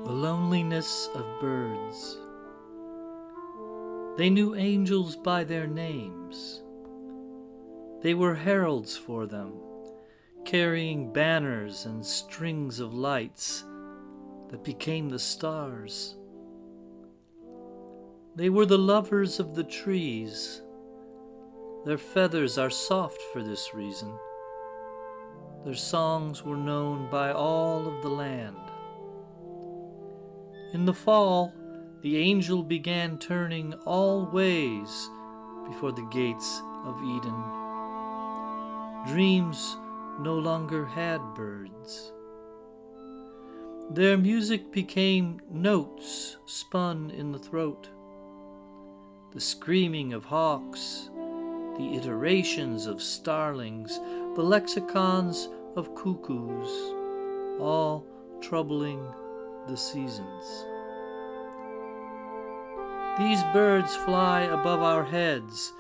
The loneliness of birds. They knew angels by their names. They were heralds for them, carrying banners and strings of lights that became the stars. They were the lovers of the trees. Their feathers are soft for this reason. Their songs were known by all of the land. In the fall, the angel began turning all ways before the gates of Eden. Dreams no longer had birds. Their music became notes spun in the throat. The screaming of hawks, the iterations of starlings, the lexicons of cuckoos, all troubling the seasons. These birds fly above our heads,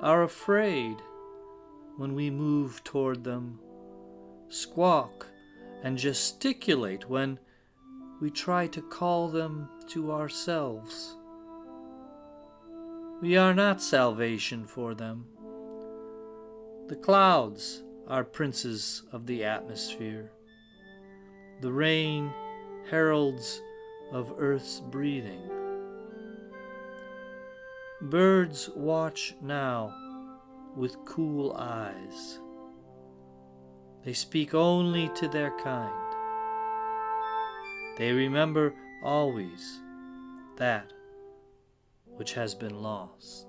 are afraid when we move toward them, squawk and gesticulate when we try to call them to ourselves. We are not salvation for them. The clouds are princes of the atmosphere. The rain heralds of earth's breathing. Birds watch now with cool eyes. They speak only to their kind. They remember always that which has been lost.